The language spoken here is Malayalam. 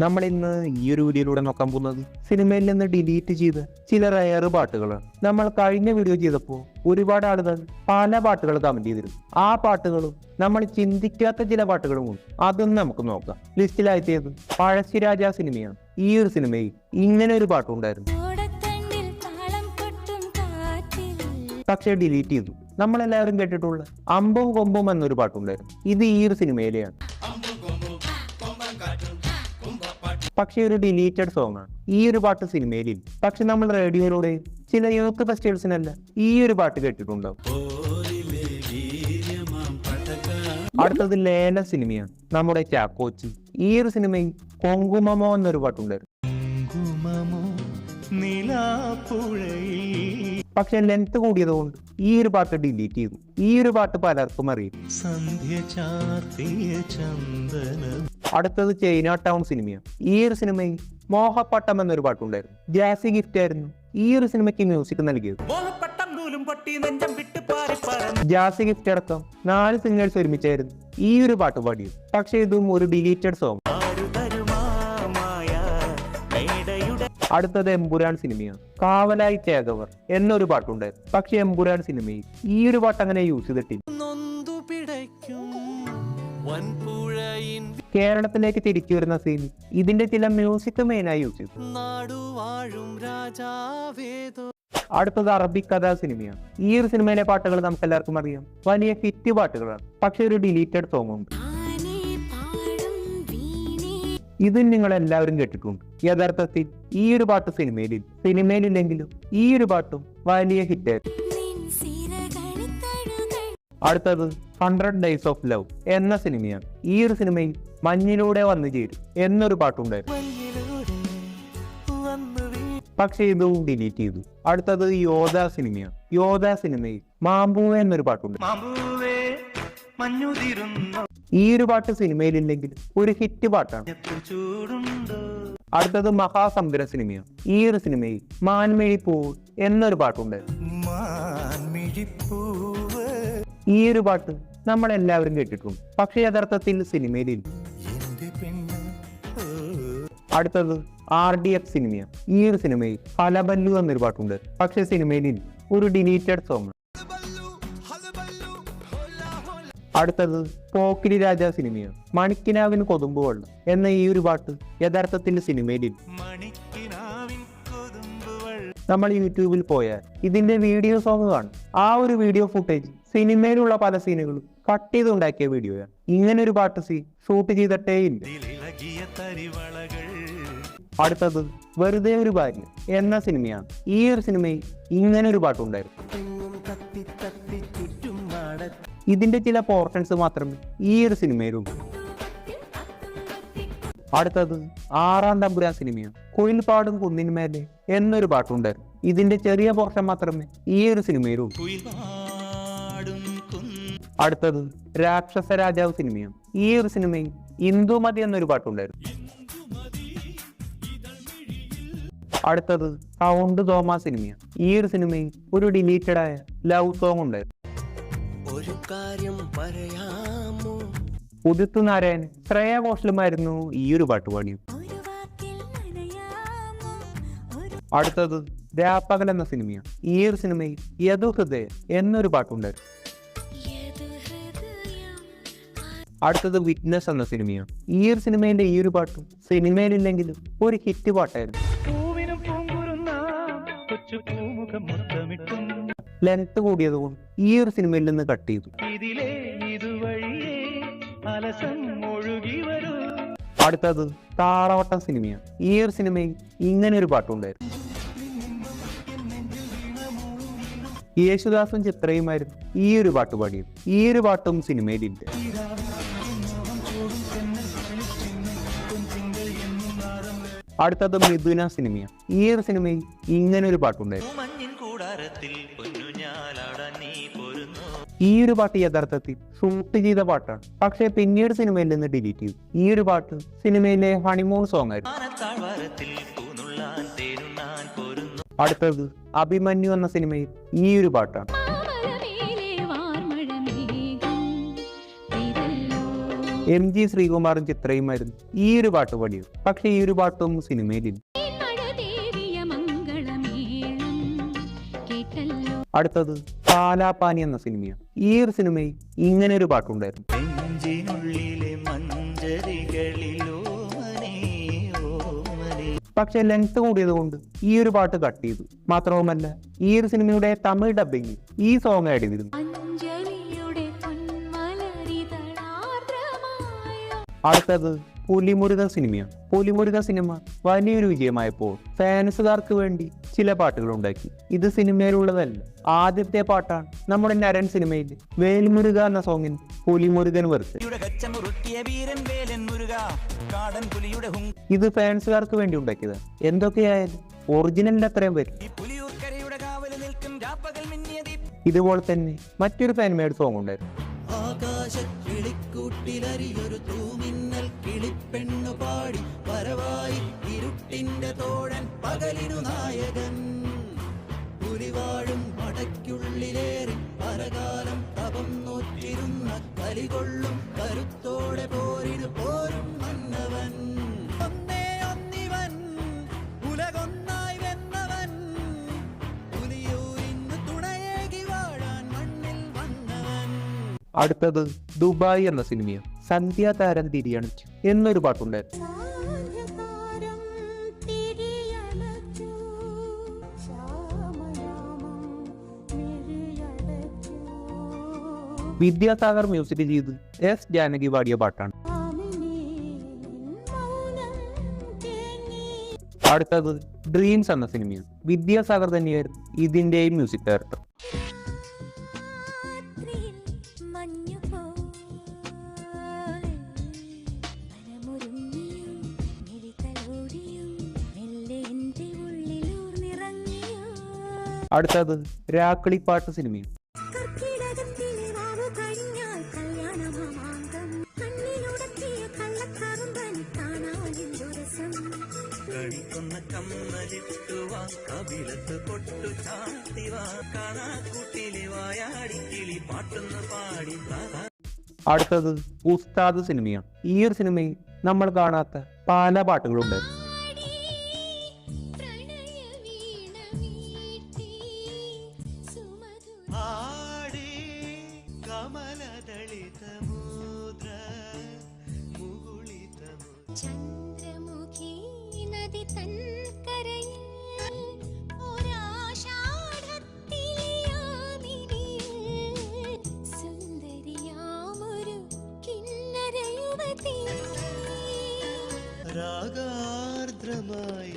നമ്മൾ ഇന്ന് ഈ ഒരു വീഡിയോയിലൂടെ നോക്കാൻ പോകുന്നത് സിനിമയിൽ നിന്ന് ഡിലീറ്റ് ചെയ്ത ചില റയർ പാട്ടുകളാണ്. നമ്മൾ കഴിഞ്ഞ വീഡിയോ ചെയ്തപ്പോൾ ഒരുപാട് ആളുകൾ പല പാട്ടുകൾ കമന്റ് ചെയ്തിരുന്നു. ആ പാട്ടുകളും നമ്മൾ ചിന്തിക്കാത്ത ചില പാട്ടുകളും ഉണ്ട്. അതൊന്നും നമുക്ക് നോക്കാം. ലിസ്റ്റിലായെത്തിയത് പഴശ്ശിരാജ സിനിമയാണ്. ഈ ഒരു സിനിമയിൽ ഇങ്ങനെ ഒരു പാട്ടുണ്ടായിരുന്നു, പക്ഷേ ഡിലീറ്റ് ചെയ്തു. നമ്മളെല്ലാവരും കേട്ടിട്ടുള്ള അമ്പും കൊമ്പും എന്നൊരു പാട്ടുണ്ടായിരുന്നു. ഇത് ഈ ഒരു സിനിമയിലെയാണ്, പക്ഷേ ഒരു ഡിലീറ്റഡ് സോങ് ആണ്. ഈ ഒരു പാട്ട് സിനിമയിലില്ല. പക്ഷെ നമ്മൾ റേഡിയോയിലൂടെ ചില യൂത്ത് ഫെസ്റ്റിവൽസിനല്ല ഈ ഒരു പാട്ട് കേട്ടിട്ടുണ്ടാവും. അടുത്തത് ലേല സിനിമയാണ്, നമ്മുടെ ചാക്കോച്ചി. ഈ ഒരു സിനിമയിൽ കുങ്കുമമോ എന്നൊരു പാട്ടുണ്ടായിരുന്നു, പക്ഷെ ലെങ്ത് കൂടിയതുകൊണ്ട് ഈ ഒരു പാട്ട് ഡിലീറ്റ് ചെയ്തു. ഈ ഒരു പാട്ട് പലർക്കും അറിയും. അടുത്തത് ചൈന ടൗൺ സിനിമയാണ്. ഈ ഒരു സിനിമയിൽ മോഹപ്പട്ടം എന്നൊരു പാട്ടുണ്ടായിരുന്നു. ജാസി ഗിഫ്റ്റ് ആയിരുന്നു ഈ ഒരു സിനിമയ്ക്ക് മ്യൂസിക് നൽകിയത്. ജാസി ഗിഫ്റ്റ് അടക്കം 4 സിംഗേഴ്സ് ഒരുമിച്ചായിരുന്നു ഈ ഒരു പാട്ട് പാടിയത്. പക്ഷെ ഇതും ഒരു ഡിലീറ്റഡ് സോങ്. അടുത്തത് എമ്പുരാൻ സിനിമയാണ്. കാവലായി ചേകവർ എന്നൊരു പാട്ടുണ്ടായിരുന്നു, പക്ഷെ എമ്പുരാൻ സിനിമയിൽ ഈ ഒരു പാട്ട് അങ്ങനെ യൂസ് ചെയ്തിട്ടില്ല. കേരളത്തിലേക്ക് തിരിച്ചു വരുന്ന സീൻ ഇതിന്റെ ചില മ്യൂസിക് മെയിനായി യൂസ് ചെയ്തു. അടുത്തത് അറബിക് കഥ സിനിമയാണ്. ഈ ഒരു സിനിമയിലെ പാട്ടുകൾ നമുക്ക് എല്ലാവർക്കും അറിയാം, വലിയ ഹിറ്റ് പാട്ടുകളാണ്, പക്ഷെ ഒരു ഡിലീറ്റഡ് സോങ് ഉണ്ട്. ഇത് നിങ്ങൾ എല്ലാവരും കേട്ടിട്ടുണ്ട്. യഥാർത്ഥത്തിൽ ഈ ഒരു പാട്ട് സിനിമയിലില്ലെങ്കിലും ഈ ഒരു പാട്ടും വലിയ ഹിറ്റായിരുന്നു. അടുത്തത് 100 Days of Love എന്ന സിനിമയാണ്. ഈ ഒരു സിനിമയിൽ മഞ്ഞിലൂടെ വന്നു ചേരും എന്നൊരു പാട്ടുണ്ടായിരുന്നു, പക്ഷെ ഇതും ഡിലീറ്റ് ചെയ്തു. അടുത്തത് യോധ സിനിമയാണ്. യോധ സിനിമയിൽ മാമ്പൂവേ എന്നൊരു പാട്ടുണ്ട്. ഈ ഒരു പാട്ട് സിനിമയിലില്ലെങ്കിൽ ഒരു ഹിറ്റ് പാട്ടാണ്. അടുത്തത് മഹാസമുദ്ര സിനിമയാണ്. ഈ ഒരു സിനിമയിൽ മാൻമിഴിപ്പൂവ് എന്നൊരു പാട്ടുണ്ടായിരുന്നു. ഈ ഒരു പാട്ട് നമ്മൾ എല്ലാവരും കേട്ടിട്ടുണ്ട്, പക്ഷെ യഥാർത്ഥത്തിൽ സിനിമയിലില്ല. അടുത്തത് RDX സിനിമയാണ്. ഈ ഒരു സിനിമയിൽ ഹലബല്ലു എന്നൊരു പാട്ടുണ്ട്, പക്ഷെ സിനിമയിലില്ല, ഒരു ഡിലീറ്റഡ് സോങ്. അടുത്തത് പോക്കിരി രാജ സിനിമയാണ്. മണിക്കിനാവിന് കൊതുമ്പ് വെള്ളം എന്ന ഈ ഒരു പാട്ട് യഥാർത്ഥത്തിൽ സിനിമയിലില്ല. നമ്മൾ യൂട്യൂബിൽ പോയാൽ ഇതിന്റെ വീഡിയോ സോങ് കാണും. ആ ഒരു വീഡിയോ ഫുട്ടേജ് സിനിമയിലുള്ള പല സീനുകളും കട്ട് ചെയ്തുണ്ടാക്കിയ വീഡിയോയാണ്. ഇങ്ങനെ ഒരു പാട്ട് ഷൂട്ട് ചെയ്തിട്ടേ ഇല്ല. അടുത്തത് വെറുതെ ഒരു ഭാര്യ എന്ന സിനിമയാണ്. ഈ ഒരു സിനിമയിൽ ഇങ്ങനെ ഒരു പാട്ടുണ്ടായിരുന്നു. ഇതിന്റെ ചില പോർഷൻസ് മാത്രമേ ഈ ഒരു സിനിമയിലുണ്ട്. അടുത്തത് 6-ാം തമ്പുരാൻ സിനിമയാണ്. കുയിൽപ്പാടും കുന്നിന്മേലെ എന്നൊരു പാട്ടുണ്ടായിരുന്നു. ഇതിന്റെ ചെറിയ പോർഷൻ മാത്രമേ ഈ ഒരു സിനിമയിലുള്ളൂ. അടുത്തത് രാക്ഷസ രാജാവ് സിനിമയാണ്. ഈ ഒരു സിനിമയിൽ ഇന്ദുമതി എന്നൊരു പാട്ടുണ്ടായിരുന്നു. അടുത്തത് കൗണ്ട് തോമ സിനിമയാണ്. ഈ ഒരു സിനിമയിൽ ഒരു ഡിലീറ്റഡ് ആയ ലവ് സോങ് ഉണ്ടായിരുന്നു. ഉദിത്തു നാരായൺ ശ്രേയ ഘോഷലുമായിരുന്നു ഈ ഒരു പാട്ട് പാടിയത്. അടുത്തത് രാപ്പകൽ എന്ന സിനിമയാണ്. ഈ ഒരു സിനിമയിൽ യദുഹൃദയ എന്നൊരു പാട്ടുണ്ടായിരുന്നു. അടുത്തത് വിറ്റ്നസ് എന്ന സിനിമയാണ്. ഈ ഒരു സിനിമയിലെ ഈ ഒരു പാട്ടും സിനിമയിലില്ലെങ്കിലും ഒരു ഹിറ്റ് പാട്ടായിരുന്നു. ലെങ്ത് കൂടിയതുകൊണ്ട് ഈ ഒരു സിനിമയിൽ നിന്ന് കട്ട് ചെയ്തു. അടുത്തത് താളവട്ടം സിനിമയാണ്. ഈ ഒരു സിനിമയിൽ ഇങ്ങനെ ഒരു പാട്ടുണ്ടായിരുന്നു. യേശുദാസും ചിത്രയുമായിരുന്നു ഈ ഒരു പാട്ട് പാടിയത്. ഈ ഒരു പാട്ടും സിനിമയിലില്ല. അടുത്തത് മിഥുന സിനിമയാണ്. ഈ ഒരു സിനിമയിൽ ഇങ്ങനെ ഒരു പാട്ടുണ്ടായിരുന്നു. ഈ ഒരു പാട്ട് യഥാർത്ഥത്തിൽ ഷൂട്ട് ചെയ്ത പാട്ടാണ്, പക്ഷെ പിന്നീട് സിനിമയിൽ നിന്ന് ഡിലീറ്റ് ചെയ്തു. ഈ ഒരു പാട്ട് സിനിമയിലെ ഹണിമൂൺ സോങ് ആയിരുന്നു. അടുത്തത് അഭിമന്യു എന്ന സിനിമയിൽ ഈ ഒരു പാട്ടാണ്. MG ശ്രീകുമാറും ചിത്രയുമായിരുന്നു ഈ ഒരു പാട്ട് പാടിയത്. പക്ഷെ ഈ ഒരു പാട്ടൊന്നും സിനിമയിലില്ല. അടുത്തത് പാലാപാനി എന്ന സിനിമയാണ്. ഈ ഒരു സിനിമയിൽ ഇങ്ങനെ ഒരു പാട്ടുണ്ടായിരുന്നു. പക്ഷെ ലെങ്ത് കൂടിയത് കൊണ്ട് ഈ ഒരു പാട്ട് കട്ട് ചെയ്തു. മാത്രവുമല്ല ഈ ഒരു സിനിമയുടെ തമിഴ് ഡബിങ് ഈ സോങ് ആഡ് ചെയ്തിരുന്നു. അടുത്തത് പുലിമുരുകൻ സിനിമയാണ്. പുലിമുരുകൻ സിനിമ വലിയൊരു വിജയമായപ്പോൾ ഫാൻസുകാർക്ക് വേണ്ടി ചില പാട്ടുകൾ ഉണ്ടാക്കി. ഇത് സിനിമയിലുള്ളതല്ല, ആദ്യത്തെ പാട്ടാണ് നമ്മുടെ നരൻ സിനിമയിൽ വേൽമുരുക എന്ന സോങ്ങിന് പുലിമുരുകൻ വെറുതെ. ഇത് ഫാൻസുകാർക്ക് വേണ്ടി ഉണ്ടാക്കിയതാണ്. എന്തൊക്കെയായാലും ഒറിജിനലിന്റെ അത്രയും വരും. ഇതുപോലെ തന്നെ മറ്റൊരു ഫാൻമേഡ് സോങ് ഉണ്ടായിരുന്നു. കിളിപ്പെണ്ണു പാടി പരവായി ഇരുട്ടിന്റെ തോഴൻ പകലിനു നായകൻ പുലിവാഴും മടയ്ക്കുള്ളിലേറി പരകാലം തപം നോറ്റിരുന്ന കലികൊള്ളും കരുത്തോടെ പോരിനു പോരും മന്നവൻ ഒന്നേ ഒന്നിവൻ ഉലകൊന്നായി വെന്നവൻ പുലിയൂരിന്ന് തുണയേകി വാഴാൻ മണ്ണിൽ വന്നവൻ. അടുത്തത് ദുബായ് എന്ന സിനിമയാണ്. സന്ധ്യ താരം തിരിയണച്ചു എന്നൊരു പാട്ടുണ്ടായിരുന്നു. വിദ്യാസാഗർ മ്യൂസിക് ചെയ്ത് S ജാനകി പാടിയ പാട്ടാണ്. അടുത്തത് ഡ്രീംസ് എന്ന സിനിമയാണ്. വിദ്യാസാഗർ തന്നെയായിരുന്നു ഇതിന്റെയും മ്യൂസിക് ഡയറക്ടർ. അടുത്തത് രാക്കിളിപ്പാട്ട് സിനിമയാണ്. അടുത്തത് ഉസ്താദ് സിനിമയാണ്. ഈ ഒരു സിനിമയിൽ നമ്മൾ കാണാത്ത പല പാട്ടുകളുണ്ടായിരുന്നു. ചന്ദ്രമുഖി നദി തൻ രാഗാർദ്രമായി